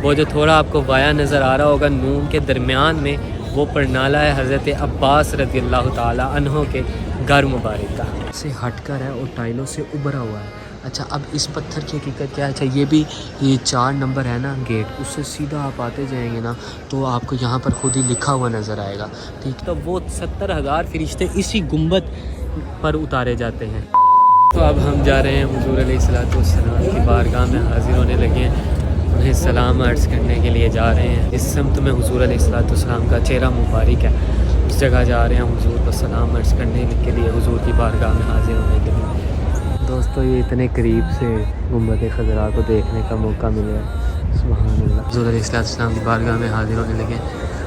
وہ جو تھوڑا آپ کو وایا نظر آ رہا ہوگا نون کے درمیان میں، وہ پرنالہ ہے حضرت عباس رضی اللہ تعالی عنہ کے گھر مبارک کا، سے ہٹ کر ہے اور ٹائلوں سے ابھرا ہوا ہے۔ اچھا اب اس پتھر کی حقیقت کیا ہے؟ اچھا یہ بھی یہ 4 نمبر ہے نا گیٹ، اس سے سیدھا آپ آتے جائیں گے نا تو آپ کو یہاں پر خود ہی لکھا ہوا نظر آئے گا، ٹھیک؟ تو وہ 70,000 فرشتے اسی گنبد پر اتارے جاتے ہیں۔ تو اب ہم جا رہے ہیں حضور علیہ الصلوۃ والسلام کی بارگاہ میں حاضر ہونے لگے ہیں، انہیں سلام عرض کرنے کے لیے جا رہے ہیں۔ جس سمت میں حضور علیہ الصلوۃ والسلام کا چہرہ مبارک ہے اس جگہ جا رہے ہیں حضور کو سلام عرض کرنے کے لیے، حضور کی بارگاہ میں حاضر ہونے کے لیے۔ دوستو یہ اتنے قریب سے گنبد خضرا کو دیکھنے کا موقع ملا ہے، سبحان اللہ۔ حضور علیہ السلام کی بارگاہ میں حاضر ہونے لگے۔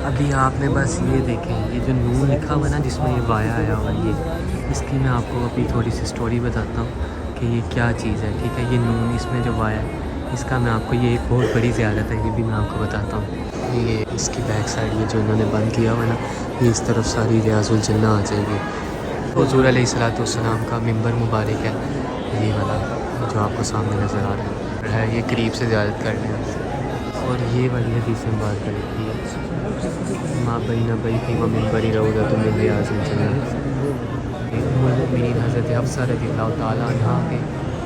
ابھی آپ نے بس یہ دیکھیں، یہ جو نون لکھا ہوا ہے نا جس میں یہ وایا آیا ہوا ہے، اس کی میں آپ کو ابھی تھوڑی سی سٹوری بتاتا ہوں کہ یہ کیا چیز ہے، ٹھیک ہے؟ یہ نون اس میں جو وایا ہے اس کا میں آپ کو، یہ ایک بہت بڑی زیارت ہے، یہ بھی میں آپ کو بتاتا ہوں۔ یہ اس کی بیک سائڈ یہ جو انہوں نے بند کیا ہوا ہے نا، یہ اس طرف ساری ریاض الجنہ آ جائے گی۔ حضور علیہ السلام کا ممبر مبارک ہے یہ والا جو آپ کو سامنے نظر آ رہا ہے، یہ قریب سے زیارت کر رہے ہیں۔ اور یہ والی حدیث میں بات کر رہی ہے ماں بین بیتی و منبری روضۃ من ریاض الجنہ۔ ام المؤمنین حضرت حفصہ رضی اللہ تعالیٰ عنہ کے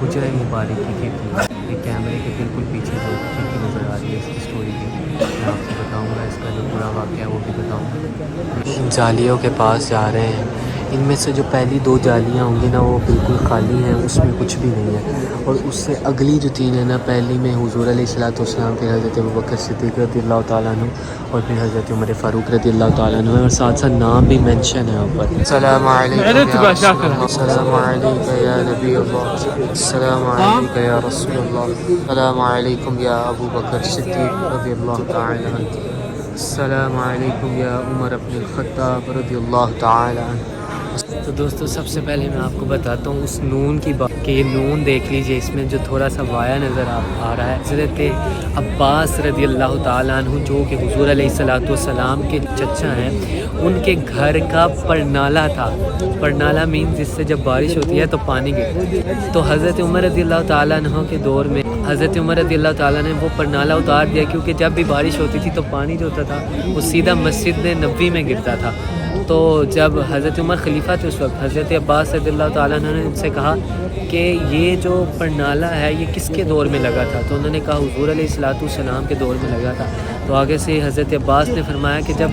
حجرہ مبارک کی کھڑکی، یہ کیمرے کے بالکل پیچھے جو کھڑکی نظر آ رہی ہے اس کی سٹوری کی میں آپ کو بتاؤں گا، اس کا جو پورا واقعہ ہے وہ بھی بتاؤں گا۔ جالیوں کے پاس جا رہے ہیں، ان میں سے جو پہلی 2 جالیاں ہوں گی نا وہ بالکل خالی ہیں، اس میں کچھ بھی نہیں ہے، اور اس سے اگلی جو 3 ہے نا، پہلی میں حضور علیہ السلام، پھر حضرت ابوبکر صدیق رضی اللہ تعالیٰ عنہ، اور پھر حضرت عمر فاروق رضی اللہ تعالیٰ عنہ، اور ساتھ ساتھ نام بھی مینشن ہے اوپر۔ السلام علیکم یا رسول اللہ، السلام علیکم یا نبی اللہ، السلام علیکم یا رسول اللہ، السلام علیکم یا ابوبکر صدیق رضی اللہ تعالیٰ عنہ، السلام علیکم یا عمر بن الخطاب رضی اللہ تعالیٰ عنہ۔ تو دوستو سب سے پہلے میں آپ کو بتاتا ہوں اس نون کی بات کہ یہ نون دیکھ لیجئے، اس میں جو تھوڑا سا وایا نظر آ رہا ہے، حضرت عباس رضی اللہ تعالیٰ عنہ جو کہ حضور علیہ السلام کے چچا ہیں، ان کے گھر کا پرنالہ تھا۔ پرنالہ مینز جس سے جب بارش ہوتی ہے تو پانی گرتا ہے، تو حضرت عمر رضی اللہ تعالیٰ عنہ کے دور میں حضرت عمر رضی اللہ تعالیٰ نے وہ پرنالہ اتار دیا، کیونکہ جب بھی بارش ہوتی تھی تو پانی جو ہوتا تھا وہ سیدھا مسجد نبوی میں گرتا تھا۔ تو جب حضرت عمر خلیفہ تھے اس وقت، حضرت عباس رضی اللہ تعالیٰ عنہ نے ان سے کہا کہ یہ جو پرنالہ ہے یہ کس کے دور میں لگا تھا؟ تو انہوں نے کہا حضور علیہ السلام کے دور میں لگا تھا۔ تو آگے سے حضرت عباس نے فرمایا کہ جب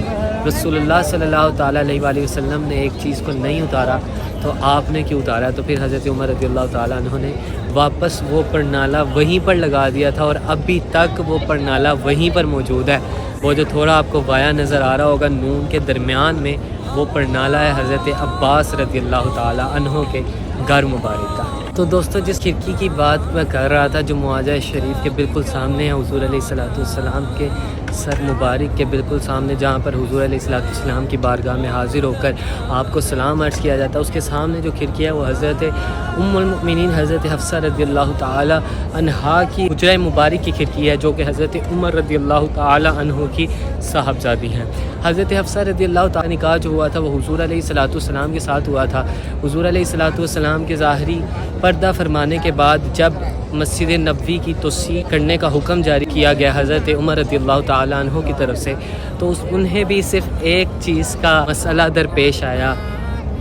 رسول اللہ صلی اللہ تعالیٰ علیہ وآلہ وسلم نے ایک چیز کو نہیں اتارا تو آپ نے کیوں اتارا؟ تو پھر حضرت عمر رضی اللہ تعالیٰ عنہ نے واپس وہ پرنالہ وہیں پر لگا دیا تھا، اور ابھی تک وہ پرنالہ وہیں پر موجود ہے۔ وہ جو تھوڑا آپ کو وایا نظر آ رہا ہوگا نون کے درمیان میں، وہ پرنالہ ہے حضرت عباس رضی اللہ تعالیٰ عنہ کے گھر مبارک کا۔ تو دوستو جس کھڑکی کی بات میں کر رہا تھا جو معاجہ شریف کے بالکل سامنے ہے، حضور علیہ السلام کے سر مبارک کے بالکل سامنے، جہاں پر حضور علیہ السلام کی بارگاہ میں حاضر ہو کر آپ کو سلام عرض کیا جاتا ہے، اس کے سامنے جو کھڑکی ہے وہ حضرت ام المؤمنین حضرت حفصہ رضی اللہ تعالی عنہا کی حجرہ مبارک کی کھڑکی ہے، جو کہ حضرت عمر رضی اللہ تعالی عنہ کی صاحبزادی ہیں۔ حضرت حفصہ رضی اللہ تعالی نکاح جو ہوا تھا وہ حضور علیہ السلام کے ساتھ ہوا تھا۔ حضور علیہ السلام کے ظاہری پردہ فرمانے کے بعد جب مسجد نبوی کی توسیع کرنے کا حکم جاری کیا گیا حضرت عمر رضی اللہ تعالیٰ عنہ کی طرف سے، تو انہیں بھی صرف ایک چیز کا مسئلہ درپیش آیا،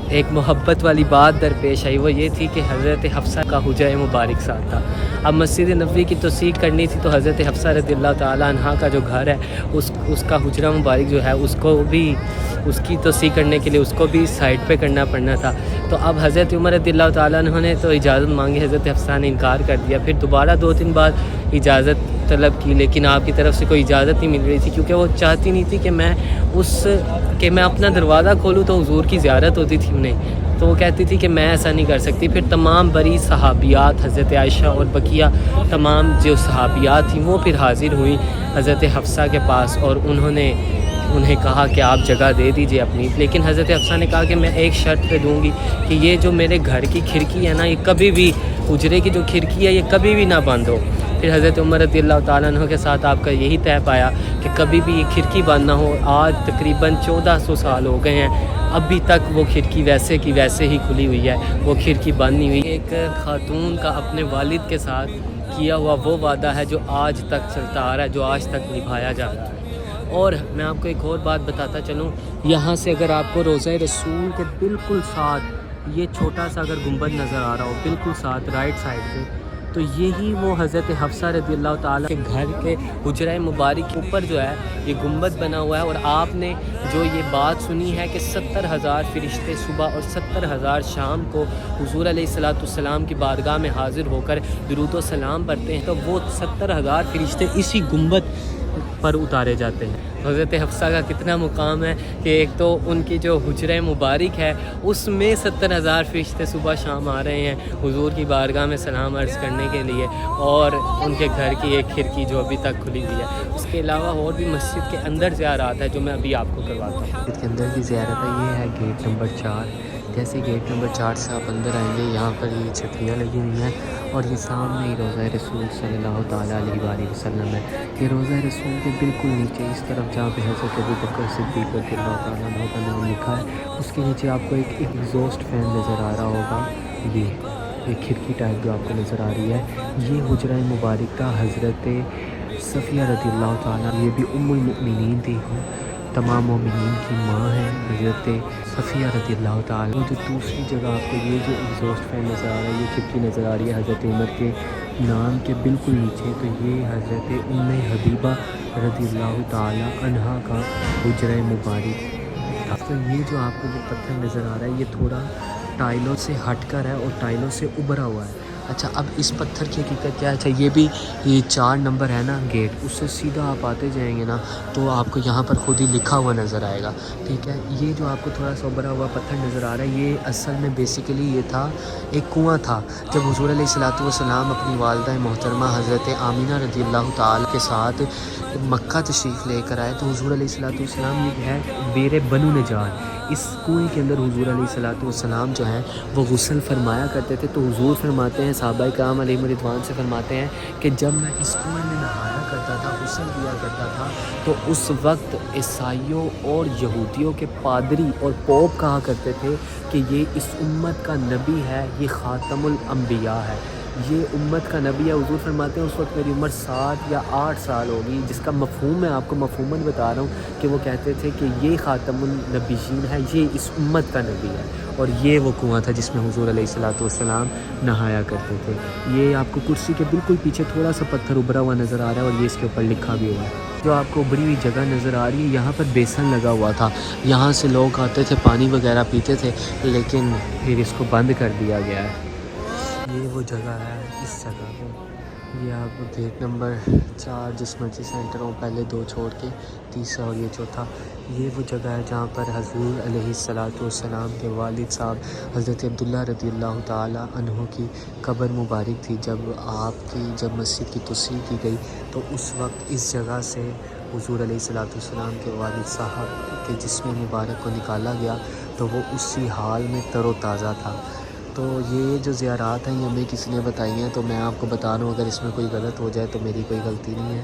ایک محبت والی بات درپیش آئی، وہ یہ تھی کہ حضرت حفصہ کا حجرہ مبارک ساتھ تھا۔ اب مسجد نبوی کی توسیع کرنی تھی تو حضرت حفصہ رضی اللہ تعالیٰ عنہ کا جو گھر ہے اس کا حجرہ مبارک جو ہے اس کو بھی، اس کی توسیع کرنے کے لیے اس کو بھی سائڈ پہ کرنا پڑنا تھا۔ تو اب حضرت عمر رضی اللہ تعالیٰ عنہ نے تو اجازت مانگی، حضرت حفصہ نے انکار کر دیا، پھر دوبارہ 2-3 بار اجازت طلب کی، لیکن آپ کی طرف سے کوئی اجازت نہیں مل رہی تھی، کیونکہ وہ چاہتی نہیں تھی کہ میں اپنا دروازہ کھولوں تو حضور کی زیارت ہوتی تھی انہیں، تو وہ کہتی تھی کہ میں ایسا نہیں کر سکتی۔ پھر تمام بڑی صحابیات حضرت عائشہ اور بقیہ تمام جو صحابیات تھیں وہ پھر حاضر ہوئیں حضرت حفصہ کے پاس، اور انہیں کہا کہ آپ جگہ دے دیجئے اپنی، لیکن حضرت حفصہ نے کہا کہ میں ایک شرط پہ دوں گی کہ یہ جو میرے گھر کی کھڑکی ہے نا، یہ کبھی بھی، حجرے کی جو کھڑکی ہے یہ کبھی بھی نہ بند ہو۔ پھر حضرت عمر رضی اللہ تعالیٰ عنہ کے ساتھ آپ کا یہی طے پایا کہ کبھی بھی یہ کھڑکی بند نہ ہو۔ آج تقریباً 1400 سال ہو گئے ہیں ابھی تک وہ کھڑکی ویسے کی ویسے ہی کھلی ہوئی ہے، وہ کھڑکی بند نہیں ہوئی۔ ایک خاتون کا اپنے والد کے ساتھ کیا ہوا وہ وعدہ ہے جو آج تک چلتا آ رہا ہے، جو آج تک نبھایا جا رہا ہے۔ اور میں آپ کو ایک اور بات بتاتا چلوں، یہاں سے اگر آپ کو روضہ رسول کے بالکل ساتھ یہ چھوٹا سا اگر گنبد نظر آ رہا ہو بالکل ساتھ رائٹ سائڈ پہ، تو یہی وہ حضرت حفصہ رضی اللہ تعالیٰ کے گھر کے حجرہ مبارک کے اوپر جو ہے یہ گنبد بنا ہوا ہے۔ اور آپ نے جو یہ بات سنی ہے کہ 70,000 فرشتے صبح اور 70,000 شام کو حضور علیہ الصلوۃ والسلام کی بارگاہ میں حاضر ہو کر درود و سلام پڑھتے ہیں، تو وہ 70,000 فرشتے اسی گنبد پر اتارے جاتے ہیں۔ حضرت حفصہ کا کتنا مقام ہے کہ ایک تو ان کی جو حجرہ مبارک ہے اس میں 70,000 فرشتے صبح شام آ رہے ہیں حضور کی بارگاہ میں سلام عرض کرنے کے لیے، اور ان کے گھر کی ایک کھڑکی جو ابھی تک کھلی ہوئی ہے۔ اس کے علاوہ اور بھی مسجد کے اندر زیارات ہے جو میں ابھی آپ کو کرواتا ہوں۔ مسجد کے اندر کی زیارت ہے، یہ ہے گیٹ نمبر 4۔ جیسے گیٹ نمبر 4 سے آپ اندر آئیں گے، یہاں پر یہ چھتریاں لگی ہوئی ہیں اور یہ سامنے ہی روضہ رسول صلی اللہ تعالیٰ علیہ وآلہ وسلم ہے۔ یہ روضہ رسول کے بالکل نیچے اس طرف جہاں پہ حضرت ابوبکر صدیق رضی اللہ تعالیٰ عنہ کا نام لکھا ہے، اس کے نیچے آپ کو ایک ایگزاسٹ فین نظر آ رہا ہوگا، یہ کھڑکی ٹائپ جو آپ کو نظر آ رہی ہے، یہ حجرہ مبارک کا حضرت صفیہ رضی اللہ تعالیٰ، یہ بھی ام المؤمنین تھی، تمام مومنین کی ماں ہے حضرت صفیہ رضی اللہ تعالیٰ۔ جو دوسری جگہ آپ کو یہ جو ایگزاسٹ فین نظر آ رہا ہے، یہ کھڑکی نظر آ رہی ہے حضرت عمر کے نام کے بالکل نیچے، تو یہ حضرت ام حبیبہ رضی اللہ تعالیٰ عنہا کا حجرہ مبارک تھا۔ تو یہ جو آپ کو جو پتھر نظر آ رہا ہے یہ تھوڑا ٹائلوں سے ہٹ کر ہے اور ٹائلوں سے ابھرا ہوا ہے۔ اچھا، اب اس پتھر کی حقیقت کیا ہے؟ اچھا، یہ بھی یہ 4 نمبر ہے نا گیٹ، اس سے سیدھا آپ آتے جائیں گے نا تو آپ کو یہاں پر خود ہی لکھا ہوا نظر آئے گا، ٹھیک ہے۔ یہ جو آپ کو تھوڑا سا ابھرا ہوا پتھر نظر آ رہا ہے، یہ اصل میں بیسیکلی یہ تھا ایک کنواں تھا۔ جب حضور علیہ الصلوۃ والسلام اپنی والدہ محترمہ حضرت آمینہ رضی اللہ تعالیٰ کے ساتھ مکہ تشریف لے کر آئے، تو حضور علیہ الصلوۃ والسلام یہ ہے بیر بنو نجار، اس کنویں کے اندر حضور علیہ الصلوۃ والسلام جو ہیں وہ غسل فرمایا کرتے تھے۔ تو حضور فرماتے ہیں، صحابہ کرام علیہم رضوان سے فرماتے ہیں کہ جب میں اس کنویں میں نہایا کرتا تھا، غسل کیا کرتا تھا، تو اس وقت عیسائیوں اور یہودیوں کے پادری اور پوپ کہا کرتے تھے کہ یہ اس امت کا نبی ہے، یہ خاتم الانبیاء ہے، یہ امت کا نبی ہے۔ حضور فرماتے ہیں اس وقت میری عمر 7 یا 8 سال ہوگی، جس کا مفہوم میں آپ کو مفہوماً بتا رہا ہوں کہ وہ کہتے تھے کہ یہ خاتم النبیین ہے، یہ اس امت کا نبی ہے، اور یہ وہ کنواں تھا جس میں حضور علیہ الصلوۃ والسلام نہایا کرتے تھے۔ یہ آپ کو کرسی کے بالکل پیچھے تھوڑا سا پتھر ابھرا ہوا نظر آ رہا ہے اور یہ اس کے اوپر لکھا بھی ہوا ہے۔ جو آپ کو ابھری ہوئی جگہ نظر آ رہی ہے، یہاں پر بیسن لگا ہوا تھا، یہاں سے لوگ آتے تھے پانی وغیرہ پیتے تھے، لیکن پھر اس کو بند کر دیا گیا ہے۔ یہ وہ جگہ ہے، اس جگہ پہ یہ آپ گیٹ نمبر 4 جس مرضی سے انٹر ہوں، پہلے 2 چھوڑ کے تیسرا اور یہ چوتھا، یہ وہ جگہ ہے جہاں پر حضور علیہ الصلوۃ والسلام کے والد صاحب حضرت عبداللہ رضی اللہ تعالیٰ عنہ کی قبر مبارک تھی۔ جب مسجد کی توسیع کی گئی تو اس وقت اس جگہ سے حضور علیہ الصلوۃ والسلام کے والد صاحب کے جسم مبارک کو نکالا گیا، تو وہ اسی حال میں تر و تازہ تھا۔ تو یہ جو زیارات ہیں یہ ہمیں کسی نے بتائی ہیں، تو میں آپ کو بتا رہا ہوں، اگر اس میں کوئی غلط ہو جائے تو میری کوئی غلطی نہیں ہے۔